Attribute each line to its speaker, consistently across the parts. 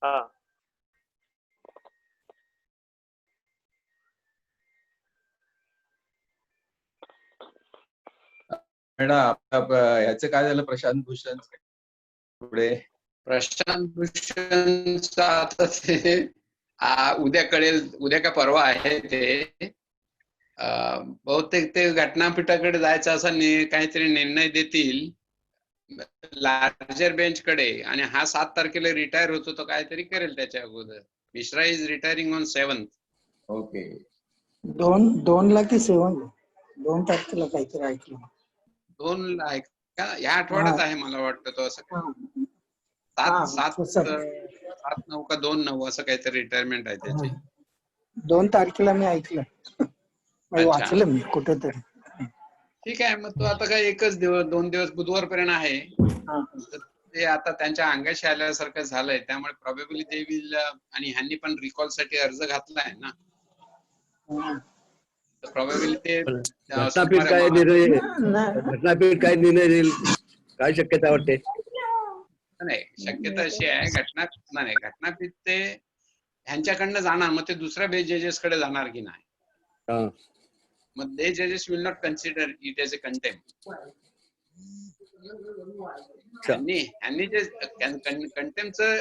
Speaker 1: हा.
Speaker 2: मॅडम याचं काय झालं प्रशांत भूषण पुढे?
Speaker 3: प्रशांत भूषणचं आता ते उद्या कळेल, उद्या का परवा आहे ते. बहुतेक ते घटनापीठाकडे जायचं असा काहीतरी निर्णय देतील लार्जर बेंच कडे, आणि हा 7 तारखेला रिटायर होतो तो काहीतरी करेल त्याच्या अगोदर. Mishra is retiring on 7th.
Speaker 2: Okay.
Speaker 4: 2 की 7 2 तारखेला काहीतरी ऐकलं.
Speaker 3: 2 आहे का? या आठवड्यात आहे मला वाटतं तो. असं 7/9 का 2/9 असं काहीतरी रिटायरमेंट आहे त्याची.
Speaker 4: 2 तारखेला मी ऐकलं. वाचलं मी कुठेतरी.
Speaker 3: ठीक आहे, मग तो आता काय एकच दिवस 2 दिवस बुधवारपर्यंत आहे. ते आता त्यांच्या अंगाशी आल्यासारखं झालंय, त्यामुळे प्रॉबेबली ते विल. आणि ह्यांनी पण रिकॉल साठी अर्ज घातलाय ना, तर प्रॉबेबली ते
Speaker 5: घटनापीठ काय निर्णय देईल, काय शक्यता वाटते?
Speaker 3: नाही, शक्यता अशी आहे घटनापीठ ते ह्यांच्याकडनं जाणार, मग ते दुसऱ्या बेंच जजेस कडे जाणार की नाही. मग दे जजेस will not consider it as a contempt. ह्यांनी जे कंटेम्प्टचं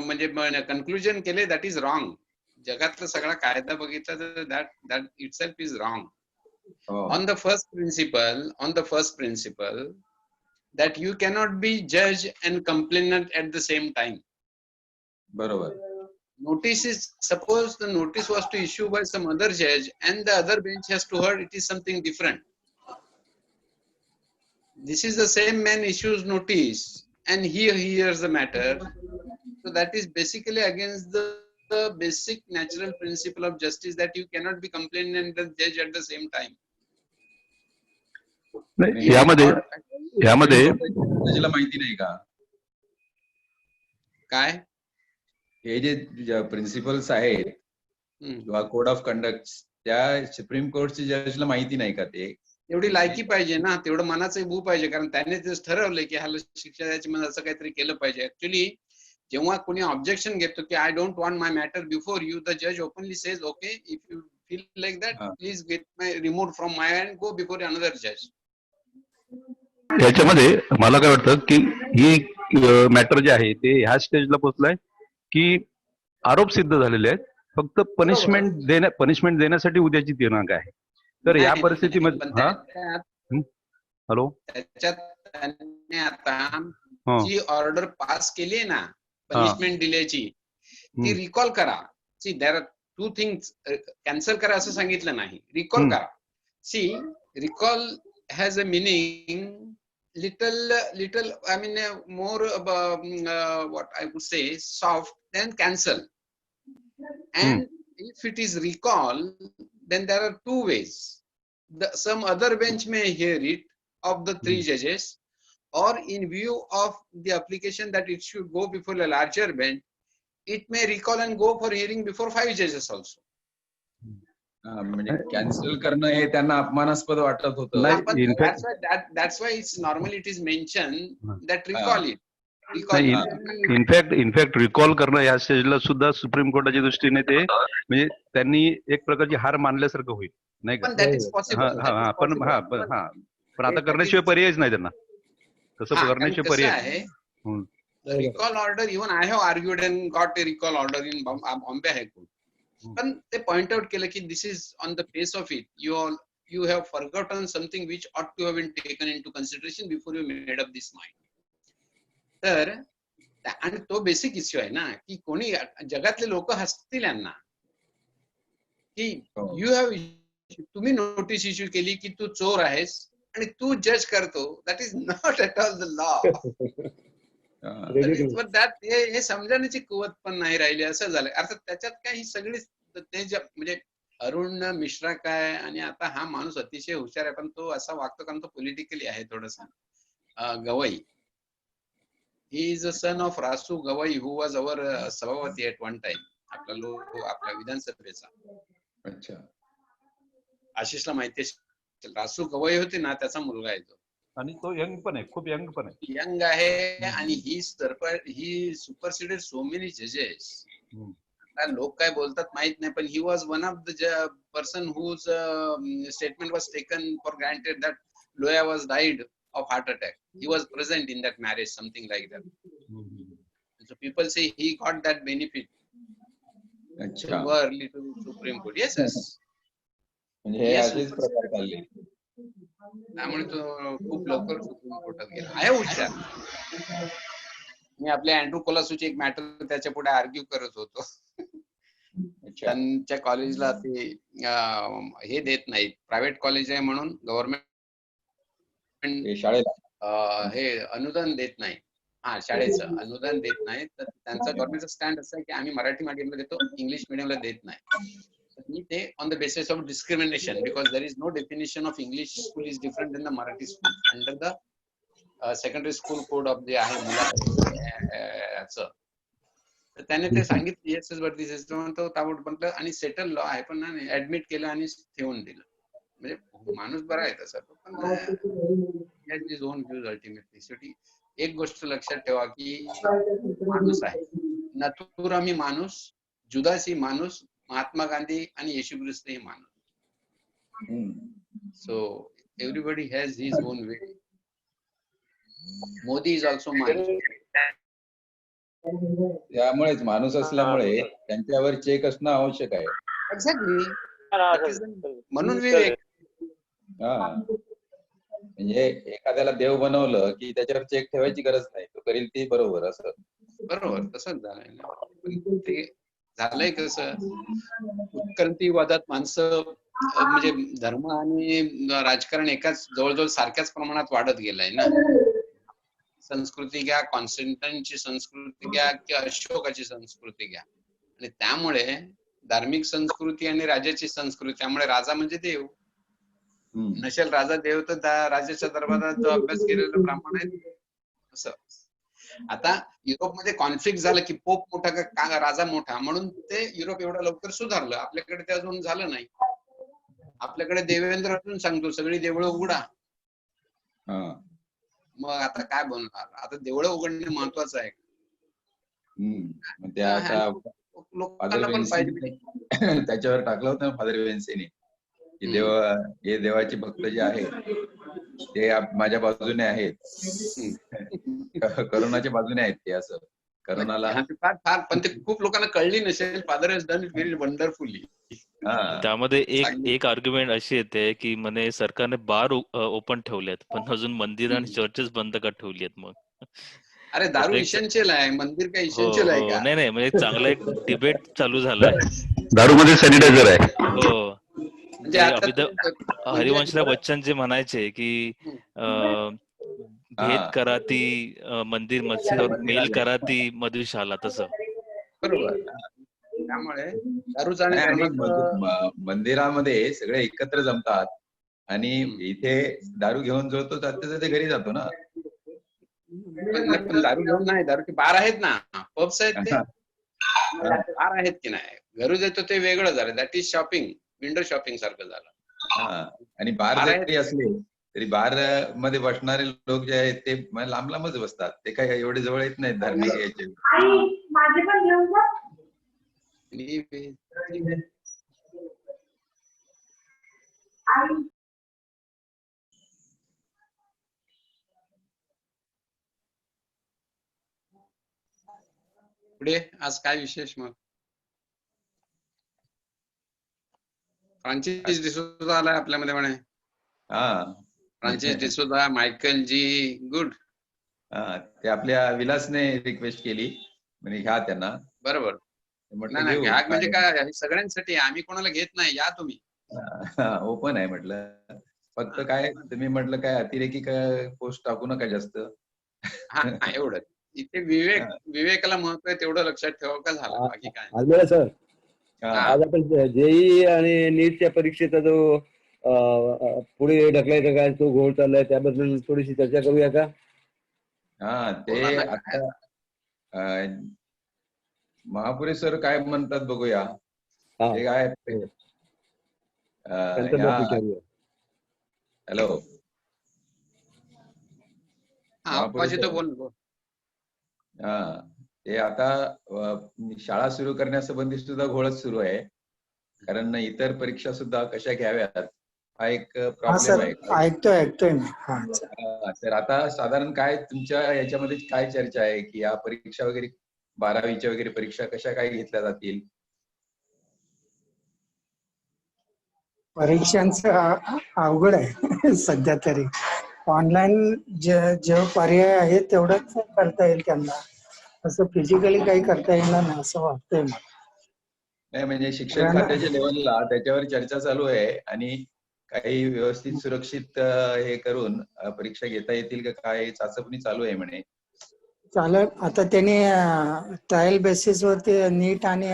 Speaker 3: म्हणजे कन्क्लुजन केले, दॅट इज रॉंग. जगातला सगळा कायदा बघितला तर that itself is wrong. On the first principle that you cannot be judge and complainant at the same time.
Speaker 2: बरोबर.
Speaker 3: Notice is, suppose the notice was to issue by some other judge and the other bench has to heard, it is something different. This is the same man issues notice and he hears the matter. So that is basically against the basic natural principle of justice, that you cannot be complainant and judge at the same time.
Speaker 2: यामध्ये जजला माहिती नाही का
Speaker 3: काय
Speaker 2: हे जे principles आहेत किंवा code of conduct, त्या सुप्रीम कोर्टच्या जजला माहिती नाही का? ते
Speaker 3: एवढी लायकी पाहिजे ना, तेवढं मनाचं भू पाहिजे, कारण त्याने तेच ठरवलंय की ह्याला शिक्षा द्यायची, म्हणजे असं काहीतरी केलं पाहिजे. ऍक्च्युली जेव्हा कोणी ऑब्जेक्शन घेतो की I don't want my matter before you, the जज openly says okay, if you feel like that please get my remove from my hand, go before another जज.
Speaker 6: याच्यामध्ये मला काय वाटतं की ही मॅटर जे आहे ते ह्या स्टेजला पोहोचलाय की आरोप सिद्ध झालेले आहेत, फक्त पनिशमेंट देण्यासाठी उद्याची दिनांक आहे. तर या परिस्थितीमध्ये हॅलो,
Speaker 3: त्याच्यात त्यांनी आता जी ऑर्डर पास केली ना पनिशमेंट दिल्याची, ती रिकॉल करा. See there are 2 things. Cancel करा असं सांगितलं नाही, रिकॉल करा. See recall has a meaning little, I mean more what I would say soft than cancel. And if it is recall, then there are 2 ways. Some other bench may hear it of the 3 judges, or in view of the application that it should go before a larger bench, it may recall and go for hearing before 5 judges also.
Speaker 2: म्हणजे cancel करणं हे त्यांना अपमानास्पद वाटत होतं.
Speaker 3: That's why it's normally it is mentioned that recall it.
Speaker 6: In fact recall करणं या स्टेजला सुद्धा सुप्रीम कोर्टाच्या दृष्टीने ते म्हणजे त्यांनी एक प्रकारची हार मानल्यासारखं होईल, नाही का? पण आता करण्याशिवाय पर्यायच नाही त्यांना, तसं करण्याशिवाय पर्याय.
Speaker 3: Recall order, even I have argued and got a recall order in Bombay high court. पण ते पॉइंट आउट केलं की this is on the face of it, you have forgotten something which ought to have been taken into consideration before you made up this mind. तर आणि तो basic issue आहे ना, की कोणी जगातले लोक हसतील यांना की तुम्ही नोटीस इश्यू केली की तू चोर आहेस आणि तू जज करतो. That is not at all the law. हे समजण्याची कुवत पण नाही राहिली, असं झालं. अर्थात त्याच्यात काय ही सगळी ते म्हणजे अरुण मिश्रा काय, आणि आता हा माणूस अतिशय हुशार आहे, पण तो असा वागतो कारण तो पॉलिटिकली आहे थोडासा. Gavai, he is a son of Rasu Gawai, who was our Sabhavati at one time. आपला विधानसभेचा.
Speaker 2: अच्छा.
Speaker 3: आशिषला माहिती आहे, रासू गवई होते ना, त्याचा मुलगा आहे तो.
Speaker 6: आणि तो यंग पण आहे, खूप यंग पण आहे.
Speaker 3: यंग आहे आणि ही सुपरसिडेड सो मेनी जजेस. लोक काय बोलतात माहित नाही, पण he was one of the person whose statement was taken for granted that Loya was died of heart attack. He was present in that marriage, something like that. So people say he got that benefit
Speaker 2: अच्छा,
Speaker 3: early to supreme court. Yes yes.
Speaker 2: म्हणजे हे असेच प्रकार चालले.
Speaker 3: त्यामुळे तो खूप लवकर सुप्रीम कोर्टात गेला. आहे हुशार. मी आपल्या अँड्रू कोलासूची एक मॅटर त्याच्या पुढे आर्ग्यू करत होतो. त्यांच्या कॉलेजला ते हे देत नाहीत, प्रायव्हेट कॉलेज आहे म्हणून गव्हर्नमेंट
Speaker 2: शाळेला
Speaker 3: हे अनुदान देत नाही. हा, शाळेचं अनुदान देत नाही. तर त्यांचा गव्हर्नमेंटचा स्टँड असा आहे की आम्ही मराठी माध्यमला देतो, इंग्लिश मिडियमला देत नाही. ते on the basis of discrimination, because there is no definition of English school is different in the Marathi school under the secondary school code of जे आहे मुलाचं. तर त्याने ते सांगितलं येस वरती सिस्टम, तो ताबड म्हटलं आणि सेटल लॉ आहे, पण ऍडमिट केलं आणि ठेवून दिलं. म्हणजे माणूस बरा आहे तसा तो, पण झोन व्ह्यूज अल्टिमेटली. शेवटी एक गोष्ट लक्षात ठेवा की माणूस आहे, नथुरामी माणूस, जुदासी माणूस, महात्मा गांधी आणि येशू ख्रिस्त हे माणूस. So everybody has his own way. Modi is also माणूस.
Speaker 2: त्यामुळेच माणूस असल्यामुळे त्यांच्यावर चेक असणं आवश्यक आहे.
Speaker 3: एक्झॅक्टली. म्हणून विवेक.
Speaker 2: हा, म्हणजे एखाद्याला देव बनवलं की त्याच्यावर चेक ठेवायची गरज नाही, तो करेल ते बरोबर. असं
Speaker 3: बरोबर तसंच झालंय ना. ते झालंय कसं, उत्क्रांतीवादात माणसं म्हणजे धर्म आणि राजकारण एकाच जवळजवळ सारख्याच प्रमाणात वाढत गेलाय ना. संस्कृती घ्या, कॉन्स्टंटाईनची संस्कृती घ्या किंवा अशोकाची संस्कृती घ्या, आणि त्यामुळे धार्मिक संस्कृती आणि राजाची संस्कृती, त्यामुळे राजा म्हणजे देव. नसेल राजा देव तर राजाच्या दरबारात जो अभ्यास केलेला ब्राह्मण आहे असं. आता युरोपमध्ये कॉन्फ्लिक्ट झालं की पोप मोठा का राजा मोठा, म्हणून ते युरोप एवढं लवकर सुधारलं. आपल्याकडे ते अजून झालं नाही. आपल्याकडे देवेंद्र अजून सांगतो सगळी देवळं उघडा. मग आता काय बनणार? आता देवळं उघडणे महत्वाचं आहे. लोकांना पण पाहिजे.
Speaker 2: त्याच्यावर टाकलं होतं फादर वेन्सीने की हे देवाचे भक्त जे आहेत ते माझ्या बाजूने आहेत, करोनाच्या बाजूने आहेत ते. असं करोनाला
Speaker 3: पण ते खूप लोकांना कळली नसेल. Father has done it very wonderfully.
Speaker 1: त्यामध्ये एक आर्ग्युमेंट अशी येते की म्हणे सरकारने बार ओपन ठेवलेत, पण अजून मंदिर आणि चर्चेस बंद का ठेवली आहेत मग?
Speaker 3: अरे दारू इसेन्शियल आहे, मंदिर काय इसेन्शियल आहे का?
Speaker 1: नाही म्हणजे चांगला एक डिबेट चालू झालाय.
Speaker 6: दारूमध्ये सॅनिटायझर आहे.
Speaker 1: हो, म्हणजे हरिवंशराय बच्चन जे म्हणायचे की भेद करा ती मंदिर मस्जिद, मेल करा ती मधुशाला, तसं.
Speaker 3: बरोबर. त्यामुळे
Speaker 2: मंदिरामध्ये सगळे एकत्र जमतात आणि इथे दारू घेऊन जो तो ते घरी जातो ना.
Speaker 3: पण दारू घेऊन नाही, दारूचे बार आहेत ना, पब्स आहेत ते. बार आहेत की नाही, घरी जातो ते वेगळं झालं. That is shopping, window shopping सारखं झालं.
Speaker 2: आणि बार जरी असले तरी बार मध्ये बसणारे लोक जे आहेत ते लांब लांबच बसतात. ते काही एवढे जवळ येत नाहीत धार्मिक याचे.
Speaker 3: पुढे आज काय विशेष? मग फ्रान्सिस डिसोजा आलाय आपल्यामध्ये म्हणे. फ्रान्सिस डिसोजा, मायकल जी, गुड.
Speaker 2: ते आपल्या विलासने रिक्वेस्ट केली म्हणजे घ्या त्यांना.
Speaker 3: बरोबर. नाही घ्या म्हणजे काय, सगळ्यांसाठी. आम्ही कोणाला घेत नाही, या तुम्ही.
Speaker 2: ओपन आहे म्हटलं. फक्त काय तुम्ही म्हटलं काय अतिरेकी काय पोस्ट टाकू नका जास्त.
Speaker 3: हा एवढं. इथे विवेकाला महत्व आहे तेवढं लक्षात ठेवा का झालं, बाकी काय.
Speaker 5: आजमेळा सर, आज आपण जेई आणि नीटच्या परीक्षेचा जो पुढे ढकलायचा काय तो घोळ चाललाय त्याबद्दल थोडीशी चर्चा करूया का?
Speaker 2: ते आता महापुरे सर काय म्हणतात बघूया. ते काय हॅलो
Speaker 3: आवाज येतो, बोल बोल.
Speaker 2: हा, ते आता शाळा सुरू करण्यासंबंधी सुद्धा घोळच सुरू आहे. कारण इतर परीक्षा सुद्धा कशा घ्याव्यात हा एक
Speaker 4: हा
Speaker 2: प्रॉब्लेम
Speaker 4: सर,
Speaker 2: आहे.
Speaker 4: ऐकतोय मी. हा
Speaker 2: तर आता साधारण काय तुमच्या याच्यामध्ये काय चर्चा आहे की या परीक्षा वगैरे 12वीच्या वगैरे परीक्षा कशा काय घेतल्या जातील?
Speaker 4: परीक्षांचं अवघड आहे सध्या तरी. ऑनलाईन जे पर्याय आहे तेवढंच करता येईल त्यांना, असं फिजिकली काही करता येणार नाही असं वाटतंय मला.
Speaker 2: नाही म्हणजे शिक्षण खात्याच्या लेवलला त्याच्यावर चर्चा चालू आहे आणि काही व्यवस्थित सुरक्षित हे करून परीक्षा घेता येतील का काय चाचपणी चालू आहे म्हणे.
Speaker 4: चालेल. आता त्यांनी ट्रायल बेसिस वरती नीट आणि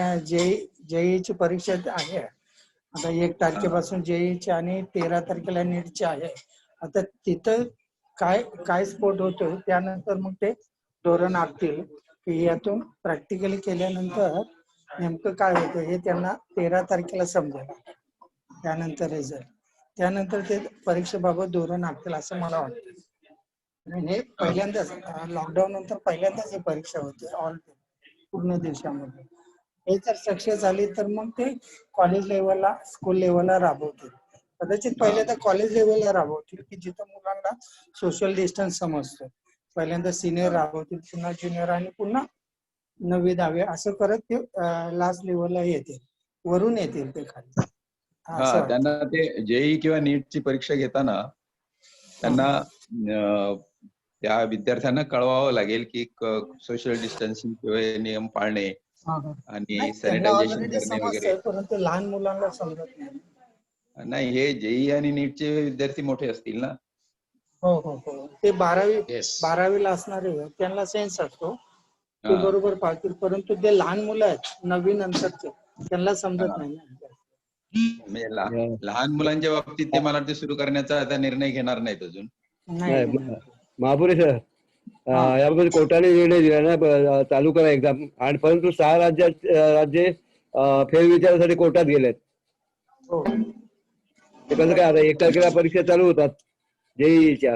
Speaker 4: जेईची परीक्षा आहे. आता 1 तारखेपासून जेईची आणि 13 तारखेला नीटची आहे. आता तिथं काय स्फोट होतोय त्यानंतर मग ते धोरण आखतील की यातून प्रॅक्टिकली केल्यानंतर नेमकं काय होतं हे त्यांना 13 तारखेला समजेल. त्यानंतर रिझल्ट, त्यानंतर ते परीक्षेबाबत धोरण आखतील असं मला वाटतं. हे पहिल्यांदाच लॉकडाऊन नंतर पहिल्यांदाच ही परीक्षा होते ऑल पूर्ण देशामध्ये. हे जर सक्सेस झाली तर मग ते कॉलेज लेवलला, स्कूल लेवलला राबवतील. कदाचित पहिल्यांदा कॉलेज लेवलला राबवतील की जिथं मुलांना सोशल डिस्टन्स समजतो. पहिल्यांदा सिनियर राबवतील, पुन्हा ज्युनियर आणि पुन्हा 9वी 10वी असं करत ते लास्ट लेवलला येतील, वरून येतील ते खाली.
Speaker 2: हा, त्यांना ते जेई किंवा नीटची परीक्षा घेताना त्यांना त्या विद्यार्थ्यांना कळवावं लागेल की सोशल डिस्टन्सिंग नियम पाळणे आणि सॅनिटायझेशन करणे वगैरे.
Speaker 4: परंतु लहान मुलांना समजत नाही.
Speaker 2: नाही, हे जेई आणि नीटचे विद्यार्थी मोठे असतील ना.
Speaker 4: हो हो हो, ते 12वीला असणारे त्यांना सेन्स असतो, ते बरोबर पाळतील. परंतु ते लहान मुलं आहेत 9वी नंतरचे त्यांना समजत नाही ना.
Speaker 2: म्हणजे लहान मुलांच्या बाबतीत ते मला वाटतं सुरू करण्याचा आता निर्णय घेणार नाहीत अजून.
Speaker 5: नाही महापुरे सर, याबाबत कोर्टाने निर्णय दिला ना चालू करा एक्झाम, आणि परंतु 6 राज्ये फेरविचारासाठी कोर्टात गेलेत. ते कसं काय आता 1 तारखेला परीक्षा चालू होतात जेईच्या.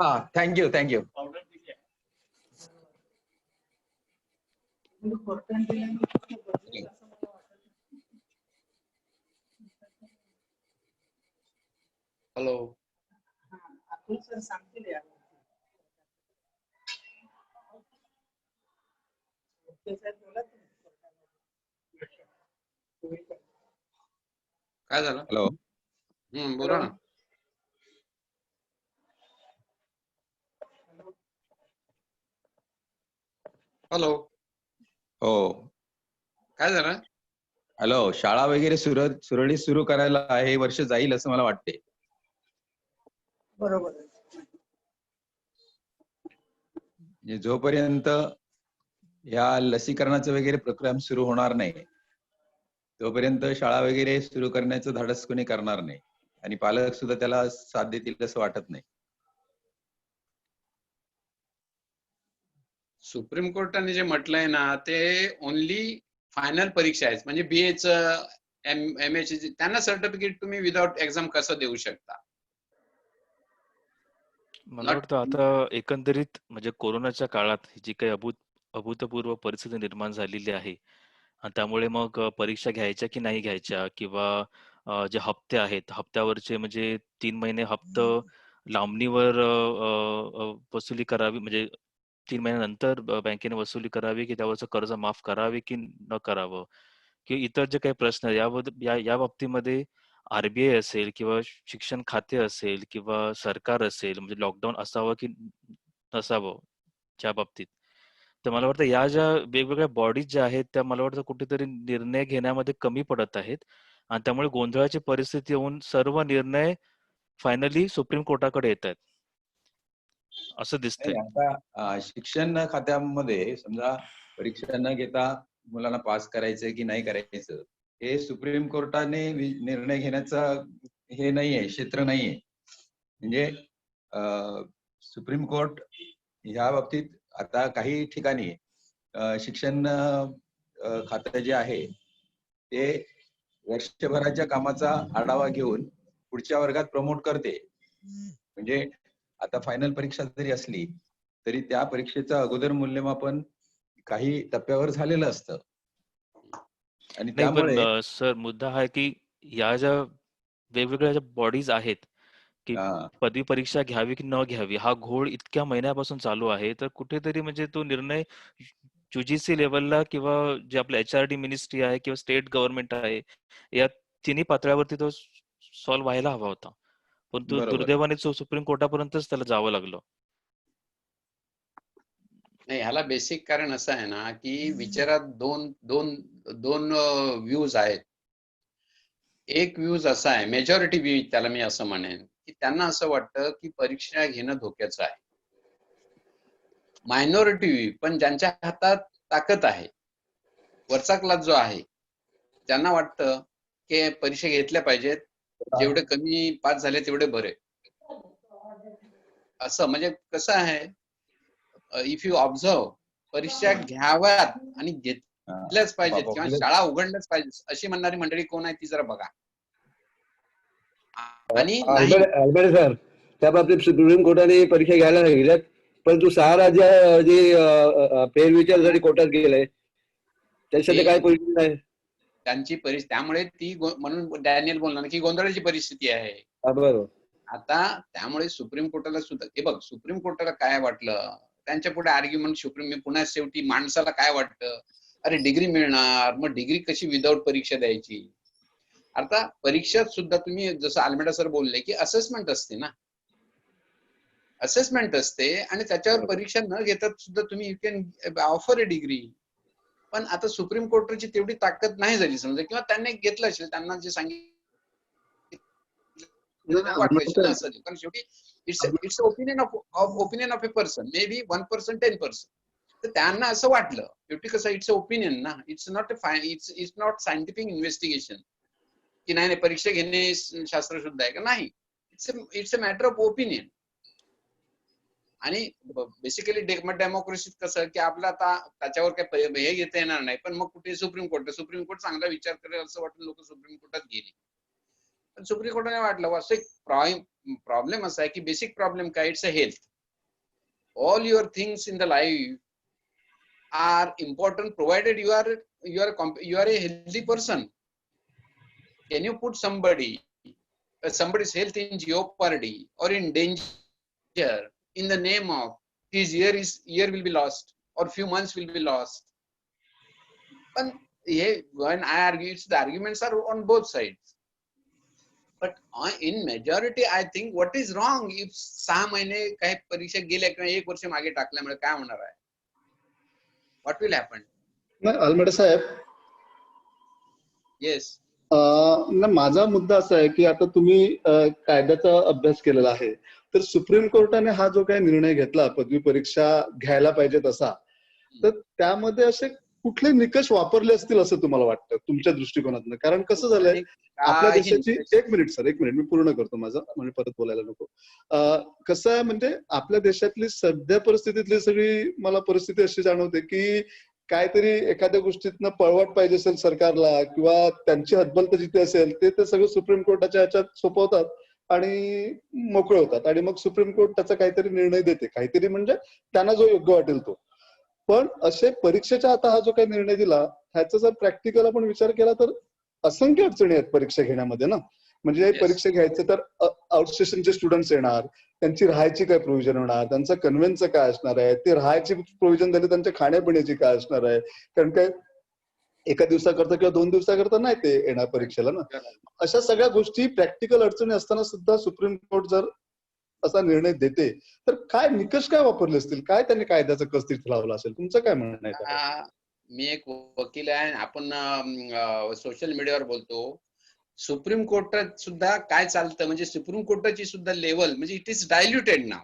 Speaker 2: हा, थँक्यू.
Speaker 3: हॅलो. काय झालं?
Speaker 2: हॅलो.
Speaker 3: बोला ना. हॅलो.
Speaker 2: हो,
Speaker 3: काय झालं?
Speaker 2: हॅलो. शाळा वगैरे सुरळीत सुरू करायला हे वर्ष जाईल असं मला वाटते.
Speaker 4: बरोबर.
Speaker 2: जोपर्यंत या लसीकरणाचं वगैरे प्रोग्राम सुरू होणार नाही तोपर्यंत शाळा वगैरे सुरू करण्याचं धाडस कोणी करणार नाही आणि पालक सुद्धा त्याला साथ देतील असं वाटत नाही.
Speaker 3: सुप्रीम कोर्टाने जे म्हटलंय ना ते ओनली फायनल परीक्षा आहे, म्हणजे बीएचं एम एच त्यांना सर्टिफिकेट तुम्ही विदाउट एक्झाम कसं देऊ शकता?
Speaker 1: मला वाटतं आता एकंदरीत म्हणजे कोरोनाच्या काळात जी काही अभूतपूर्व परिस्थिती निर्माण झालेली आहे आणि त्यामुळे मग परीक्षा घ्यायच्या की नाही घ्यायच्या किंवा जे हप्ते आहेत हप्त्यावरचे म्हणजे 3 महिने हप्ता लांबणीवर वसुली करावी, म्हणजे 3 महिन्यानंतर बँकेने वसुली करावी की त्यावरचं कर्ज माफ करावे की न करावं, की इतर जे काही प्रश्न या बाबतीमध्ये आरबीआय असेल किंवा शिक्षण खाते असेल किंवा सरकार असेल, म्हणजे लॉकडाऊन असावं की नसावं ज्या बाबतीत, तर मला वाटतं या ज्या वेगवेगळ्या बॉडीज ज्या आहेत त्या मला वाटतं कुठेतरी निर्णय घेण्यामध्ये कमी पडत आहेत आणि त्यामुळे गोंधळाची परिस्थिती येऊन सर्व निर्णय फायनली सुप्रीम कोर्टाकडे येत आहेत असं दिसतंय.
Speaker 2: आता शिक्षण खात्यामध्ये समजा परीक्षा न घेता मुलांना पास करायचं की नाही करायचं हे सुप्रीम कोर्टाने निर्णय घेण्याचा हे नाहीये, क्षेत्र नाहीये. म्हणजे सुप्रीम कोर्ट ह्या बाबतीत आता काही ठिकाणी शिक्षण खातं जे आहे ते वर्षभराच्या कामाचा आढावा घेऊन पुढच्या वर्गात प्रमोट करते. म्हणजे आता फायनल परीक्षा जरी असली तरी त्या परीक्षेचं अगोदर मूल्यमापन काही टप्प्यावर झालेलं असतं आणि
Speaker 1: नाही पण
Speaker 2: त्यामुळे
Speaker 1: सर मुद्दा हा आहे की या ज्या वेगवेगळ्या ज्या बॉडीज आहेत की
Speaker 2: हा,
Speaker 1: पदवी परीक्षा घ्यावी की न घ्यावी हा घोळ इतक्या महिन्यापासून चालू आहे, तर कुठेतरी म्हणजे तो निर्णय युजीसी लेवलला किंवा जे आपलं एचआरडी मिनिस्ट्री आहे किंवा स्टेट गव्हर्नमेंट आहे या तिन्ही पातळ्यावरती तो सॉल्व्ह व्हायला हवा होता. पण तो
Speaker 2: बरोबर.
Speaker 1: दुर्दैवाने सुप्रीम कोर्टापर्यंतच त्याला जावं लागलं.
Speaker 3: नाही, ह्याला बेसिक कारण असं आहे ना की विचारात दोन दोन दोन व्ह्यूज आहेत. एक व्ह्यूज असा आहे, मेजॉरिटी व्ह्यू त्याला मी असं म्हणेन, की त्यांना असं वाटतं की परीक्षा घेणं धोक्याचं आहे. मायनॉरिटी व्ह्यू पण ज्यांच्या हातात ताकद आहे, वरचा क्लास जो आहे, त्यांना वाटतं की परीक्षा घेतल्या पाहिजेत, जेवढे कमी पास झाले तेवढे बरे. असं म्हणजे कसं आहे, इफ यू ऑब्झर्व, परीक्षा घ्याव्यात आणि घेतल्याच पाहिजेत किंवा शाळा उघडल्याच पाहिजेत अशी म्हणणारी मंडळी कोण आहे ती जरा बघा. आणि नाही,
Speaker 5: अल्बर्ट सर, त्या बाबतीत सुप्रीम कोर्टाने परीक्षा घ्यायला नाही गेल्यात, परंतु 6 राज्य जे फेरविचारासाठी कोर्टात गेले त्यासाठी काय परिस्थिती आहे?
Speaker 3: त्यांची परिस्थिती त्यामुळे ती म्हणून डॅनियल बोलणार की गोंधळाची परिस्थिती आहे.
Speaker 5: बरोबर.
Speaker 3: आता त्यामुळे सुप्रीम कोर्टाला सुद्धा हे बघ, सुप्रीम कोर्टाला काय वाटलं, त्यांच्या पुढे आर्ग्युमेंट सुप्रीम पुन्हा शेवटी माणसाला काय वाटतं, अरे डिग्री मिळणार, मग डिग्री कशी विदाऊट परीक्षा द्यायची. आता परीक्षेत सुद्धा तुम्ही जसं आल्मेडा सर बोलले की असेसमेंट असते ना, असेसमेंट असते आणि त्याच्यावर परीक्षा न घेता सुद्धा तुम्ही you can offer a degree. पण आता सुप्रीम कोर्टाची तेवढी ताकद नाही झाली समजा, किंवा त्यांनी घेतलं असेल, त्यांना जे सांगितलं वाटलं असेल ना असं, कारण शेवटी it's opinion of a person, may be 1%, 10%. तर त्यांना असं वाटलं, शेवटी कसं इट्स ओपिनियन ना, it's not it's not scientific investigation की नाही परीक्षा घेणे शास्त्र शुद्ध आहे का नाही. It's a matter of opinion. आणि बेसिकली डेमोक्रेसीत कसं की आपलं आता त्याच्यावर काही हे घेता येणार नाही, पण मग कुठे सुप्रीम कोर्ट चांगला विचार करेल असं वाटून लोक सुप्रीम कोर्टात गेले. पण सुप्रीम कोर्टाने वाटलं असं एक प्रॉब्लेम असा आहे की बेसिक प्रॉब्लेम काय, it's a health. All your things in the life are important provided you are a healthy person. Can you put somebody's health in jeopardy or in danger in the name of his year will be lost or few months will be lost? But when I argue, the arguments are on both sides. But in majority, I think what is wrong if 6 महिने काही परीक्षा गेल्या किंवा 1 वर्ष मागे टाकल्यामुळे काय होणार आहे? What will happen?
Speaker 7: आलमेडा Saheb,
Speaker 3: Yes.
Speaker 7: माझा मुद्दा असा आहे की आता तुम्ही कायद्याचा अभ्यास केलेला आहे, तर सुप्रीम कोर्टाने हा जो काही निर्णय घेतला पदवी परीक्षा घ्यायला पाहिजे तसा, तर त्यामध्ये असे कुठले निकष वापरले असतील असं तुम्हाला वाटतं तुमच्या दृष्टिकोनातून? कारण कसं झालंय, आपल्या देशाची एक मिनिट मी पूर्ण करतो माझं, म्हणजे परत बोलायला नको. कसं आहे म्हणजे आपल्या देशातली सध्या परिस्थितीतली सगळी मला परिस्थिती अशी जाणवते की काहीतरी एखाद्या गोष्टीतनं पळवाट पाहिजे असेल सरकारला किंवा त्यांची हतबलता जिथे असेल ते सगळं सुप्रीम कोर्टाच्या ह्याच्यात सोपवतात आणि मोकळे होतात आणि मग सुप्रीम कोर्ट त्याचा काहीतरी निर्णय देते, काहीतरी म्हणजे त्यांना जो योग्य वाटेल तो. पण असे परीक्षेच्या आता हा जो काही निर्णय दिला ह्याचा जर प्रॅक्टिकल आपण विचार केला तर असंख्य अडचणी आहेत परीक्षा घेण्यामध्ये ना. म्हणजे परीक्षा घ्यायचं तर आउटस्टेशनचे स्टुडंट्स येणार, त्यांची राहायची काय प्रोव्हिजन होणार, त्यांचं कन्व्हेन्सचं काय असणार आहे, ते राहायची प्रोव्हिजन झाली त्यांच्या खाण्यापिण्याची काय असणार आहे, कारण काय एका दिवसाकरता किंवा 2 दिवसाकरता नाही ते येणार परीक्षेला ना. अशा सगळ्या गोष्टी प्रॅक्टिकल अडचणी असताना सुद्धा सुप्रीम कोर्ट जर असा निर्णय देते तर काय निकष काय वापरले असतील, काय त्यांनी कायद्याचा कस तिथे लावला असेल, तुमचं काय म्हणणं आहे?
Speaker 3: मी एक वकील आहे, आपण सोशल मीडियावर बोलतो. सुप्रीम कोर्टात सुद्धा काय चालतं म्हणजे सुप्रीम कोर्टाची सुद्धा लेवल म्हणजे इट इज डायल्युटेड नाव.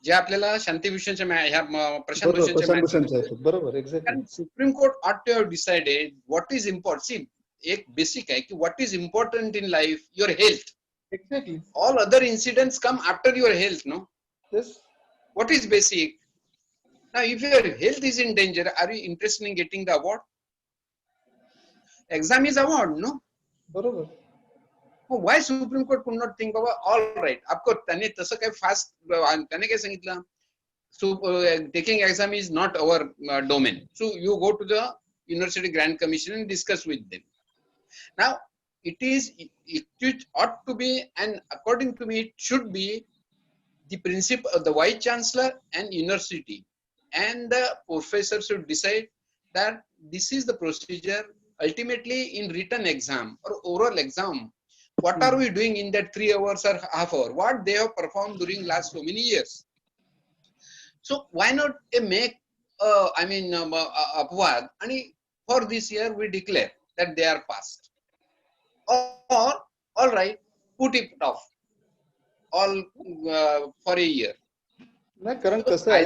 Speaker 3: जे आपल्याला शांतिभूषणच्या ह्या प्रशांत भूषणच्या
Speaker 7: बरोबर, exactly.
Speaker 3: Supreme Court ought to have decided what is important. एक बेसिक आहे की what is important in life, your health.
Speaker 7: Exactly.
Speaker 3: All other incidents come after your health, no?
Speaker 7: Yes.
Speaker 3: What is basic? Now, if your health is in danger, are you interested in getting the award? Exam is award, no?
Speaker 7: बरोबर.
Speaker 3: Y supreme court कुड not think बाबा all right of course त्यांनी तसं काही fast त्याने काय सांगितलं so taking exam is not our domain, so you go to the university grant commission and discuss with them. Now it ought to be, and according to me it should be, the principal, the vice chancellor and university and the professor should decide that this is the procedure. Ultimately in written exam or oral exam, what are we doing in that 3 hours or half hour, what they have performed during last so many years. So why not make upward, and for this year we declare that they are passed, or all right, put it off all for a year.
Speaker 7: नाही, कारण कसं आहे,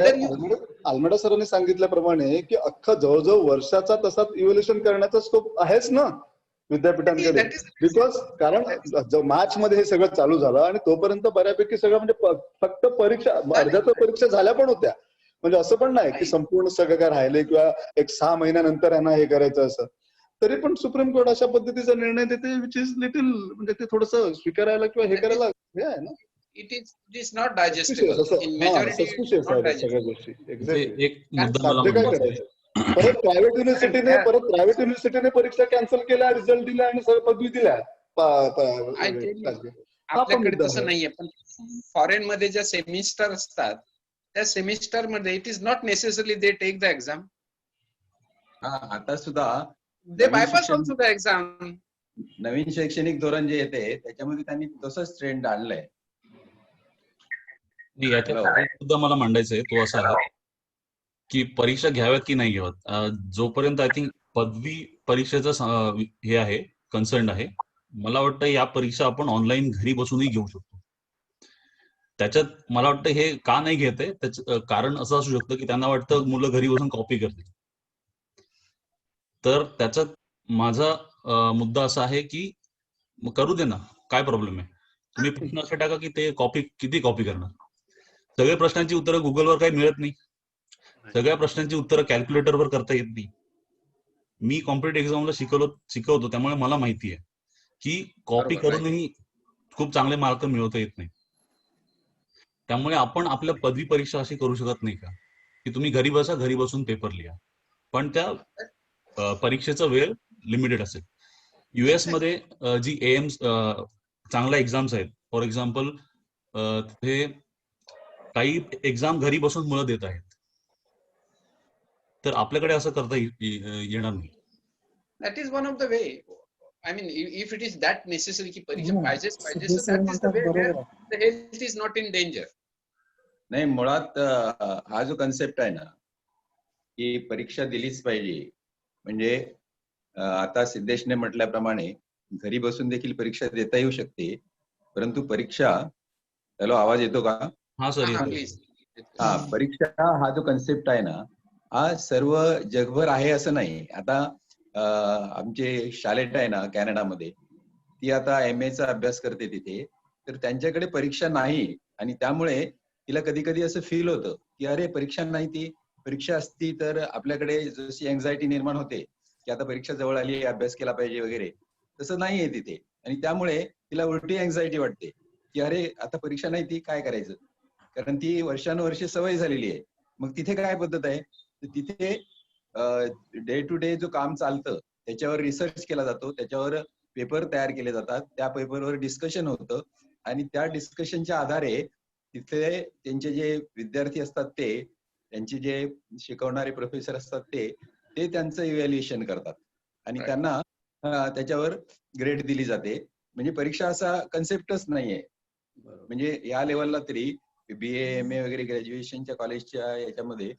Speaker 7: आलमेडा सरांनी सांगितल्याप्रमाणे की अख्खा जवळजवळ वर्षाचा तसा इव्हॅल्युएशन करण्याचा स्कोप आहेच ना विद्यापीठांकडे. बिकॉज कारण मार्च मध्ये हे सगळं चालू झालं आणि तोपर्यंत बऱ्यापैकी सगळं म्हणजे फक्त परीक्षा, अर्ध्याच्या परीक्षा झाल्या पण होत्या. म्हणजे असं पण नाही की संपूर्ण सगळं काय राहिले किंवा एक 6 महिन्यानंतर यांना हे करायचं असं. तरी पण सुप्रीम कोर्ट अशा पद्धतीचा निर्णय देते, विच इज लिटिल, म्हणजे ते थोडस स्वीकारायला किंवा हे करायला हे आहे ना.
Speaker 3: It is not digestible in majority.
Speaker 7: सगळ्या गोष्टी एक्झॅक्टली.
Speaker 8: एक मुद्दा मला
Speaker 7: साध्य काय
Speaker 8: म्हणायचा आहे.
Speaker 7: करायचं, परत प्रायव्हेट युनिव्हर्सिटीने परीक्षा कॅन्सल केल्या, रिझल्ट दिला आणि सगळं पदवी दिल्या.
Speaker 3: आपल्याकडे तसं नाहीये, पण फॉरेन मध्ये ज्या सेमिस्टर असतात त्या सेमिस्टर मध्ये it is not necessary they take the exam.
Speaker 2: आता सुद्धा
Speaker 3: they bypass also the exam.
Speaker 2: नवीन शैक्षणिक धोरण जे येते त्याच्यामध्ये त्यांनी तसंच ट्रेंड आणलंय.
Speaker 8: याच्यात मुद्दा मला मांडायचा आहे तो असा आहे की परीक्षा घ्याव्यात की नाही घ्याव्यात. जोपर्यंत आय थिंक पदवी परीक्षेचं हे आहे, कन्सर्न आहे, मला वाटतं या परीक्षा आपण ऑनलाईन घरी बसूनही घेऊ शकतो. त्याच्यात मला वाटतं हे का नाही घेत आहे त्याचं कारण असं असू शकतं की त्यांना वाटतं मुलं घरी बसून कॉपी करतील. तर त्याच्यात माझा मुद्दा असा आहे की करू दे ना, काय प्रॉब्लेम आहे. तुम्ही प्रश्न असे टाका की ते किती कॉपी करणार. सगळ्या प्रश्नांची उत्तरं गुगलवर काही मिळत नाही, सगळ्या प्रश्नांची उत्तरं कॅल्क्युलेटरवर करता येत नाही. मी कॉम्पिटेटिव्ह एक्झामला शिकवतो, त्यामुळे मला माहिती आहे की कॉपी करूनही खूप चांगले मार्क मिळवता येत नाही. त्यामुळे आपण आपल्या पदवी परीक्षा अशी करू शकत नाही का की तुम्ही घरी बसा, घरी बसून पेपर लिहा, पण त्या परीक्षेचा वेळ लिमिटेड असेल. युएस मध्ये जी एम्स चांगल्या एक्झाम्स आहेत, फॉर एक्झाम्पल तिथे काही एक्झाम घरी बसून मुलं देत आहेत, तर आपल्याकडे असं करता येणार नाही.
Speaker 3: That is one of the way. I mean if it is that necessary की परीक्षा पाहिजेच पाहिजे, so that is the way where the health is not in danger.
Speaker 2: नाही, मुळात हा जो कन्सेप्ट आहे ना की परीक्षा दिलीच पाहिजे, म्हणजे आता सिद्धेशने म्हटल्याप्रमाणे घरी बसून देखील परीक्षा देता येऊ शकते, परंतु परीक्षा, हॅलो आवाज येतो का?
Speaker 8: हा सर,
Speaker 2: परीक्षा हा जो कन्सेप्ट आहे ना हा सर्व जगभर आहे असं नाही. आता आमचे शालेट आहे ना कॅनडामध्ये, ती आता MA चा अभ्यास करते तिथे, तर त्यांच्याकडे परीक्षा नाही आणि त्यामुळे तिला कधी कधी असं फील होतं की अरे परीक्षा नाही, ती परीक्षा असती तर आपल्याकडे जशी एन्झायटी निर्माण होते की आता परीक्षा जवळ आली आहे, अभ्यास केला पाहिजे वगैरे, तसं नाहीये तिथे. आणि त्यामुळे तिला उलटी एन्झायटी वाटते की अरे आता परीक्षा नाही, ती काय करायचं, कारण ती वर्षानुवर्षे सवय झालेली आहे. मग तिथे काय पद्धत आहे, तिथे डे टू डे जो काम चालतं त्याच्यावर रिसर्च केला जातो, त्याच्यावर पेपर तयार केले जातात, त्या पेपरवर डिस्कशन होतं आणि त्या डिस्कशनच्या आधारे तिथे त्यांचे जे विद्यार्थी असतात ते, त्यांचे जे शिकवणारे प्रोफेसर असतात ते त्यांचं इव्हॅल्युएशन करतात आणि त्यांना त्याच्यावर ग्रेड दिली जाते. म्हणजे परीक्षा असा कन्सेप्टच नाहीये. म्हणजे या लेवलला तरी BA MA वगैरे ग्रॅज्युएशनच्या कॉलेजच्या याच्यामध्ये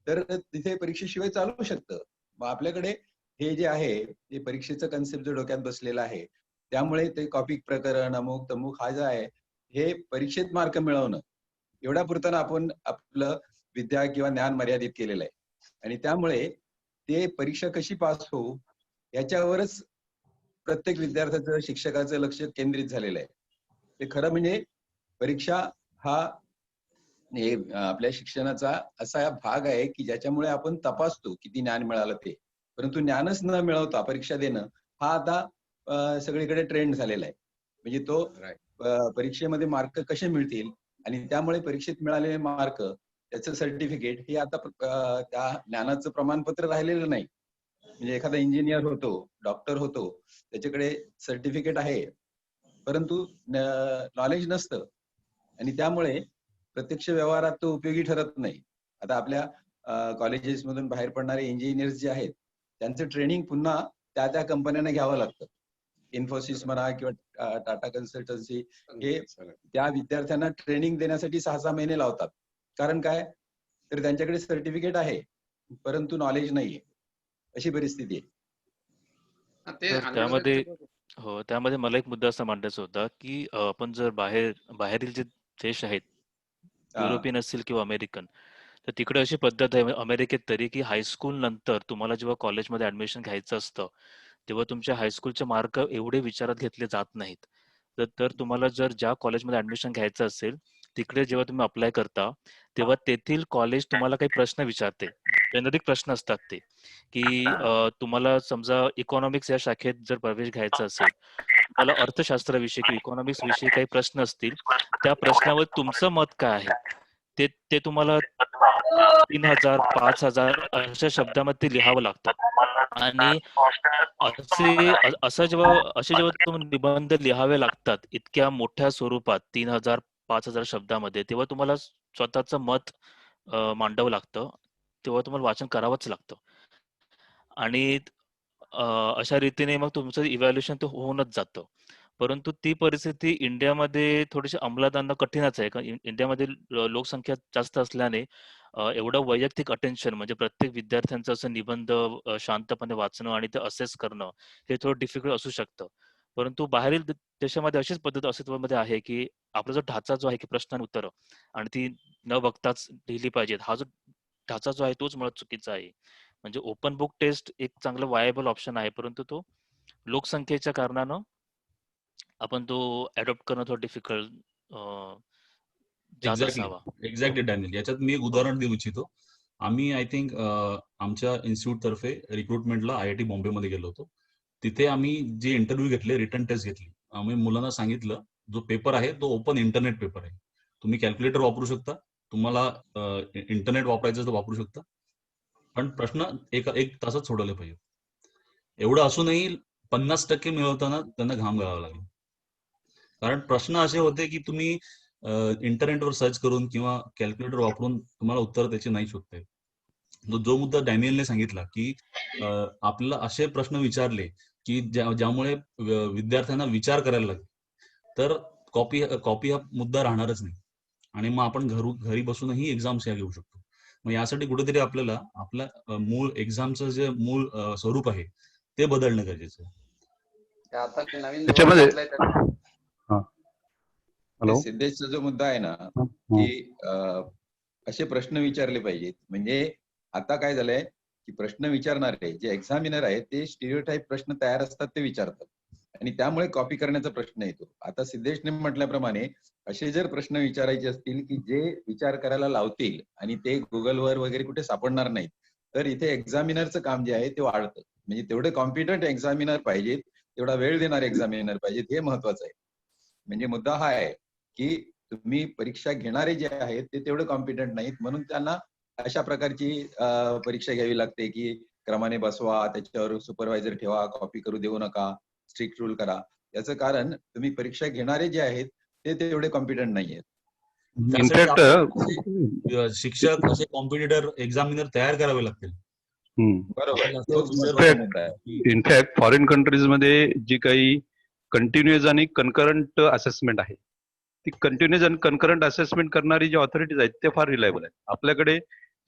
Speaker 2: तर तिथे परीक्षेशिवाय चालू शकतं. मग आपल्याकडे हे जे आहे ते परीक्षेचं कन्सेप्ट जो डोक्यात बसलेला आहे, त्यामुळे ते कॉपी प्रकरण अमुक तमुक हा जो आहे हे परीक्षेत मार्क मिळवणं एवढ्या पुरतं आपण आपलं विद्या किंवा ज्ञान मर्यादित केलेलं आहे आणि त्यामुळे ते परीक्षा कशी पास होऊ याच्यावरच प्रत्येक विद्यार्थ्याचं, शिक्षकाचं लक्ष केंद्रित झालेलं आहे. ते खरं म्हणजे परीक्षा हा आपल्या शिक्षणाचा असा भाग आहे की ज्याच्यामुळे आपण तपासतो किती ज्ञान मिळालं ते, परंतु ज्ञानच न मिळवता परीक्षा देणं हा आता सगळीकडे ट्रेंड झालेला आहे. म्हणजे तो परीक्षेमध्ये मार्क कसे मिळतील आणि त्यामुळे परीक्षेत मिळालेले मार्क, त्याचं सर्टिफिकेट हे आता त्या ज्ञानाचं प्रमाणपत्र राहिलेलं नाही. म्हणजे एखादा इंजिनियर होतो, डॉक्टर होतो, त्याच्याकडे सर्टिफिकेट आहे, परंतु नॉलेज नसतं आणि त्यामुळे प्रत्यक्ष व्यवहारात तो उपयोगी ठरत नाही. आता आपल्या कॉलेजेस मधून बाहेर पडणारे इंजिनियर्स जे आहेत, त्यांचं ट्रेनिंग पुन्हा त्या कंपन्यांना घ्यावं लागतं. इन्फोसिस म्हणा किंवा टाटा कन्सल्टन्सी, हे त्या विद्यार्थ्यांना ट्रेनिंग देण्यासाठी 6-6 महिने लावतात. कारण काय, तर त्यांच्याकडे सर्टिफिकेट आहे परंतु नॉलेज नाहीये, अशी परिस्थिती आहे.
Speaker 3: ते
Speaker 1: तर त्यामध्ये मला एक मुद्दा असा मांडायचा होता की आपण जर बाहेरील जे देश आहेत, युरोपियन असतील किंवा अमेरिकन, तर तिकडे अशी पद्धत आहे अमेरिकेत तरी, की हायस्कूल नंतर तुम्हाला जेव्हा कॉलेजमध्ये ऍडमिशन घ्यायचं असतं, तेव्हा तुमच्या हायस्कूलचे मार्क एवढे विचारात घेतले जात नाहीत. तर तुम्हाला जर ज्या कॉलेजमध्ये ऍडमिशन घ्यायचं असेल, तिकडे जेव्हा तुम्ही अप्लाय करता, तेव्हा तेथील कॉलेज तुम्हाला काही प्रश्न विचारते. जेनेरिक प्रश्न असतात ते, की तुम्हाला समजा इकॉनॉमिक्स या शाखेत जर प्रवेश घ्यायचा असेल, तुम्हाला अर्थशास्त्राविषयी किंवा इकॉनॉमिक्स विषयी काही प्रश्न असतील, त्या प्रश्नावर तुमचं मत काय आहे ते तुम्हाला 3000 5000 अशा शब्दामध्ये लिहावं लागतं. आणि असे जेव्हा तुम्ही निबंध लिहावे लागतात इतक्या मोठ्या स्वरूपात 3000 5000 शब्दामध्ये, तेव्हा तुम्हाला स्वतःचं मत मांडावं लागतं, तेव्हा तुम्हाला वाचन करावंच लागतं. आणि अशा रीतीने मग तुमचं इव्हॅल्युएशन तर होऊनच जातं. परंतु ती परिस्थिती इंडियामध्ये थोडीशी अंमलात आणणं कठीणच आहे. कारण इंडियामध्ये लोकसंख्या जास्त असल्याने एवढं वैयक्तिक अटेन्शन, म्हणजे प्रत्येक विद्यार्थ्यांचं असं निबंध शांतपणे वाचणं आणि ते असेस करणं, हे थोडं डिफिकल्ट असू शकतं. परंतु बाहेरील देशामध्ये अशीच पद्धत अस्तित्वामध्ये आहे, की आपला जो ढाचा जो आहे की प्रश्न आणि उत्तरं, आणि ती न बघताच लिहिली पाहिजेत, हा जो ढाचा जो आहे तोच मुळात चुकीचा आहे. म्हणजे ओपन बुक टेस्ट एक चांगलं वायबल ऑप्शन आहे, परंतु तो लोकसंख्येच्या कारणानं आपण तो अडॉप्ट करणं थोडं डिफिकल्ट जात असावा.
Speaker 8: एक्झॅक्टली डॅनियल, याच्यात मी एक उदाहरण देऊ इच्छितो. आम्ही आय थिंक आमच्या इन्स्टिट्यूट तर्फे रिक्रुटमेंटला IIT बॉम्बेमध्ये गेलो होतो. तिथे आम्ही जे इंटरव्ह्यू घेतले, रिटर्न टेस्ट घेतली. आम्ही मुलांना सांगितलं, जो पेपर आहे तो ओपन इंटरनेट पेपर आहे, तुम्ही कॅल्क्युलेटर वापरू शकता, तुम्हाला इंटरनेट वापरायचं तर वापरू शकता, पण प्रश्न एक तासात सोडवले पाहिजे. एवढं असूनही 50% मिळवताना त्यांना घाम घालावा लागला. कारण प्रश्न असे होते की तुम्ही इंटरनेटवर सर्च करून किंवा कॅल्क्युलेटर वापरून तुम्हाला उत्तर त्याचे नाही शोधता येत. जो मुद्दा डॅनियलने सांगितला की आपल्याला असे प्रश्न विचारले की ज्यामुळे विद्यार्थ्यांना विचार करायला लागेल, तर कॉपी हा मुद्दा राहणारच नाही आणि मग आपण घरी बसूनही एक्झाम्स या घेऊ शकतो. मग यासाठी कुठेतरी आपल्याला आपल्या मूळ एक्झामचं जे मूळ स्वरूप आहे ते बदलणं गरजेचं आहे.
Speaker 3: आता नवीन
Speaker 6: त्याच्यामध्ये
Speaker 2: सिद्धेशचा जो मुद्दा आहे ना, की असे प्रश्न विचारले पाहिजेत. म्हणजे आता काय झालंय की प्रश्न विचारणारे जे एक्झामिनर आहेत ते स्टिरियोटाइप प्रश्न तयार असतात ते विचारतात आणि त्यामुळे कॉपी करण्याचा प्रश्न येतो. आता सिद्धेशने म्हटल्याप्रमाणे असे जर प्रश्न विचारायचे असतील की जे विचार करायला लावतील आणि ते गुगलवर वगैरे कुठे सापडणार नाहीत, तर इथे एक्झामिनरचं काम जे आहे ते वाढतं. म्हणजे तेवढे कॉम्पिटंट एक्झामिनर पाहिजेत, तेवढा वेळ देणारे एक्झामिनर पाहिजेत, हे महत्वाचं आहे. म्हणजे मुद्दा हा आहे की तुम्ही परीक्षा घेणारे जे आहेत ते तेवढे कॉम्पिटंट नाहीत, म्हणून त्यांना अशा प्रकारची परीक्षा घ्यावी लागते की क्रमाने बसवा, त्याच्यावर सुपरवायझर ठेवा, कॉपी करू देऊ नका, स्ट्रिक्ट रूल करा. याचं कारण तुम्ही परीक्षा घेणारे जे आहेत ते तेवढे कॉम्पिटंट नाहीयेत.
Speaker 8: शिक्षक असे कॉम्पिटिटर एक्झामिनर तयार करावे लागतील.
Speaker 2: बरोबर.
Speaker 6: इनफॅक्ट फॉरेन कंट्रीज मध्ये जी काही कंटिन्युअस आणि कन्करंट असेसमेंट आहे, ती कंटिन्युअस आणि कन्करंट असेसमेंट करणारी जी ऑथॉरिटीज आहेत ते फार रिलायबल आहेत. आपल्याकडे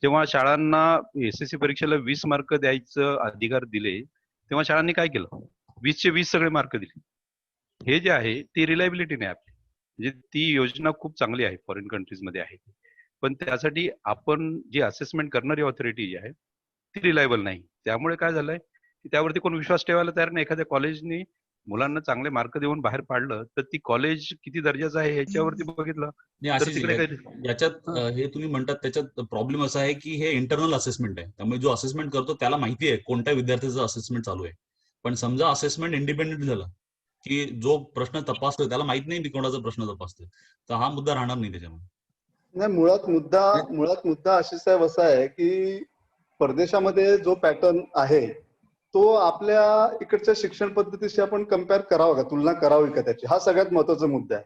Speaker 6: जेव्हा शाळांना SSC परीक्षेला 20 मार्क द्यायचं अधिकार दिले, तेव्हा शाळांनी काय केलं? 20चे 20 सगळे मार्क दिले. हे जे आहे ती रिलायबिलिटी नाही आपली. म्हणजे ती योजना खूप चांगली आहे, फॉरेन कंट्रीज मध्ये आहे, पण त्यासाठी आपण जी असेसमेंट करणारी ऑथॉरिटी जी आहे ती रिलायबल नाही. त्यामुळे काय झालंय की त्यावरती कोण विश्वास ठेवायला तयार नाही. एखाद्या कॉलेजनी मुलांना चांगले मार्क देऊन बाहेर पाडलं तर ती कॉलेज किती दर्जाचं आहे ह्याच्यावरती बघितलं तर तिकडे
Speaker 8: याच्यात हे तुम्ही म्हणतात त्याच्यात प्रॉब्लेम असा आहे की हे इंटरनल असेसमेंट आहे. त्यामुळे जो असेसमेंट करतो त्याला माहिती आहे कोणत्या विद्यार्थ्याचं असेसमेंट चालू आहे. पण समजा असेसमेंट इंडिपेंडेंट झालं की जो प्रश्न तपासतोय त्याला माहित नाही मी कोणाचा प्रश्न तपासतोय, तर हा मुद्दा राहणार नाही त्याच्यामध्ये.
Speaker 7: नाही, मुळात मुद्दा आशिष साहेब असा आहे की परदेशामध्ये जो पॅटर्न आहे तो आपल्या इकडच्या शिक्षण पद्धतीशी आपण कम्पेअर करावं का, तुलना करावी का त्याची, हा सगळ्यात महत्वाचा मुद्दा आहे.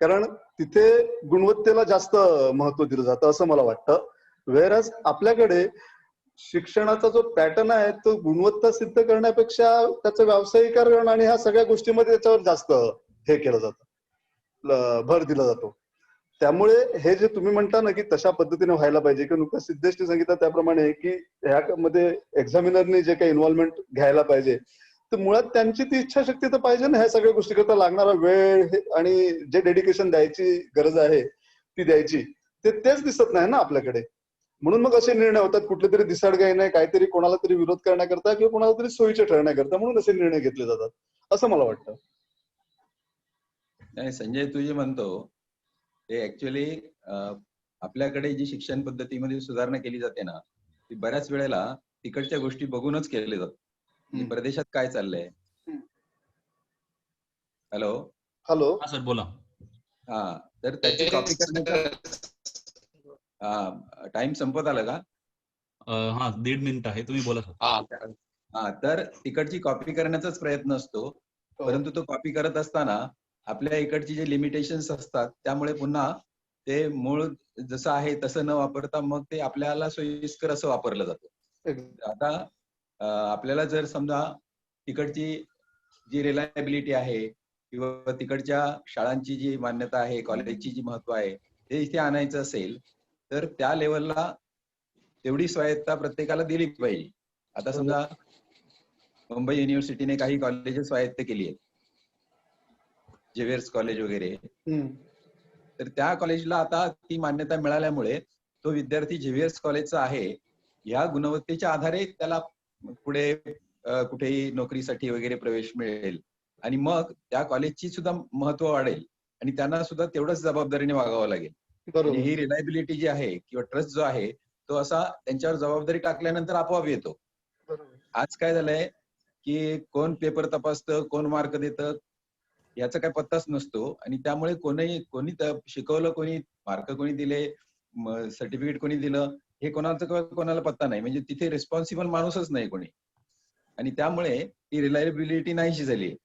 Speaker 7: कारण तिथे गुणवत्तेला जास्त महत्व दिलं जातं असं मला वाटतं. व्हेअरएज आपल्याकडे शिक्षणाचा जो पॅटर्न आहे तो गुणवत्ता सिद्ध करण्यापेक्षा त्याचं व्यावसायिकरण आणि ह्या सगळ्या गोष्टीमध्ये त्याच्यावर जास्त हे केलं जातं, भर दिला जातो. त्यामुळे हे जे तुम्ही म्हणता ना की तशा पद्धतीने व्हायला पाहिजे, की नुकतं सिद्धेशने सांगितलं त्याप्रमाणे की ह्यामध्ये एक्झामिनरनी जे काही इन्व्हॉल्वमेंट घ्यायला पाहिजे, तर मुळात त्यांची ती इच्छाशक्ती तर पाहिजे ना ह्या सगळ्या गोष्टी करता. लागणारा वेळ आणि जे डेडिकेशन द्यायची गरज आहे ती द्यायची, तेच दिसत नाही ना आपल्याकडे. म्हणून मग असे निर्णय होतात, कुठले तरी दिसाडगाईने काहीतरी कोणाला तरी विरोध करण्याकरता किंवा कोणाला तरी सोयीचे ठरण्याकरता, म्हणून असे निर्णय घेतले जातात असं मला वाटतं.
Speaker 2: नाही संजय, तू जे म्हणतो ते ऍक्च्युअली आपल्याकडे जी शिक्षण पद्धतीमध्ये सुधारणा केली जाते ना, ती बऱ्याच वेळेला तिकडच्या गोष्टी बघूनच केले जातात. म्हणजे परदेशात काय चाललंय. हॅलो
Speaker 7: हॅलो
Speaker 8: हा सर बोला.
Speaker 2: हा, तर त्याची कॉपी करण्याचा टाइम संपत आला का?
Speaker 8: हा 1.5 मिनिट आहे, तुम्ही बोला सर.
Speaker 2: हा, तर तिकडची कॉपी करण्याचाच प्रयत्न असतो, परंतु तो कॉपी करत असताना आपल्या इकडची जे लिमिटेशन्स असतात त्यामुळे पुन्हा ते मूळ जसं आहे तसं न वापरता मग ते आपल्याला सोयीस्कर असं वापरलं जातं. आता आपल्याला जर समजा तिकडची जी रिलायबिलिटी आहे किंवा तिकडच्या शाळांची जी मान्यता आहे, कॉलेजची जी महत्व आहे ते इथे आणायचं असेल तर त्या लेवलला तेवढी स्वायत्ता प्रत्येकाला दिली पाहिजे. आता समजा मुंबई युनिव्हर्सिटीने काही कॉलेजेस स्वायत्त केली आहेत, जेवियर्स कॉलेज वगैरे, तर त्या कॉलेजला आता ती मान्यता मिळाल्यामुळे तो विद्यार्थी जेवियर्स कॉलेजचा आहे या गुणवत्तेच्या आधारे त्याला पुढे कुठेही नोकरीसाठी वगैरे प्रवेश मिळेल आणि मग त्या कॉलेजची सुद्धा महत्व वाढेल आणि त्यांना सुद्धा तेवढंच जबाबदारीने वागावं लागेल. म्हणजे ही रिलायबिलिटी जी आहे किंवा ट्रस्ट जो आहे तो असा त्यांच्यावर जबाबदारी टाकल्यानंतर आपोआप येतो. आज काय झालंय की कोण पेपर तपासतं, कोण मार्क देतं याचा काय पत्ताच नसतो आणि त्यामुळे कोणी शिकवलं, कोणी मार्क कोणी दिले, सर्टिफिकेट कोणी दिलं हे कोणाला पत्ता नाही. म्हणजे तिथे रिस्पॉन्सिबल माणूसच नाही कोणी आणि त्यामुळे ही रिलायबिलिटी नाहीशी झाली.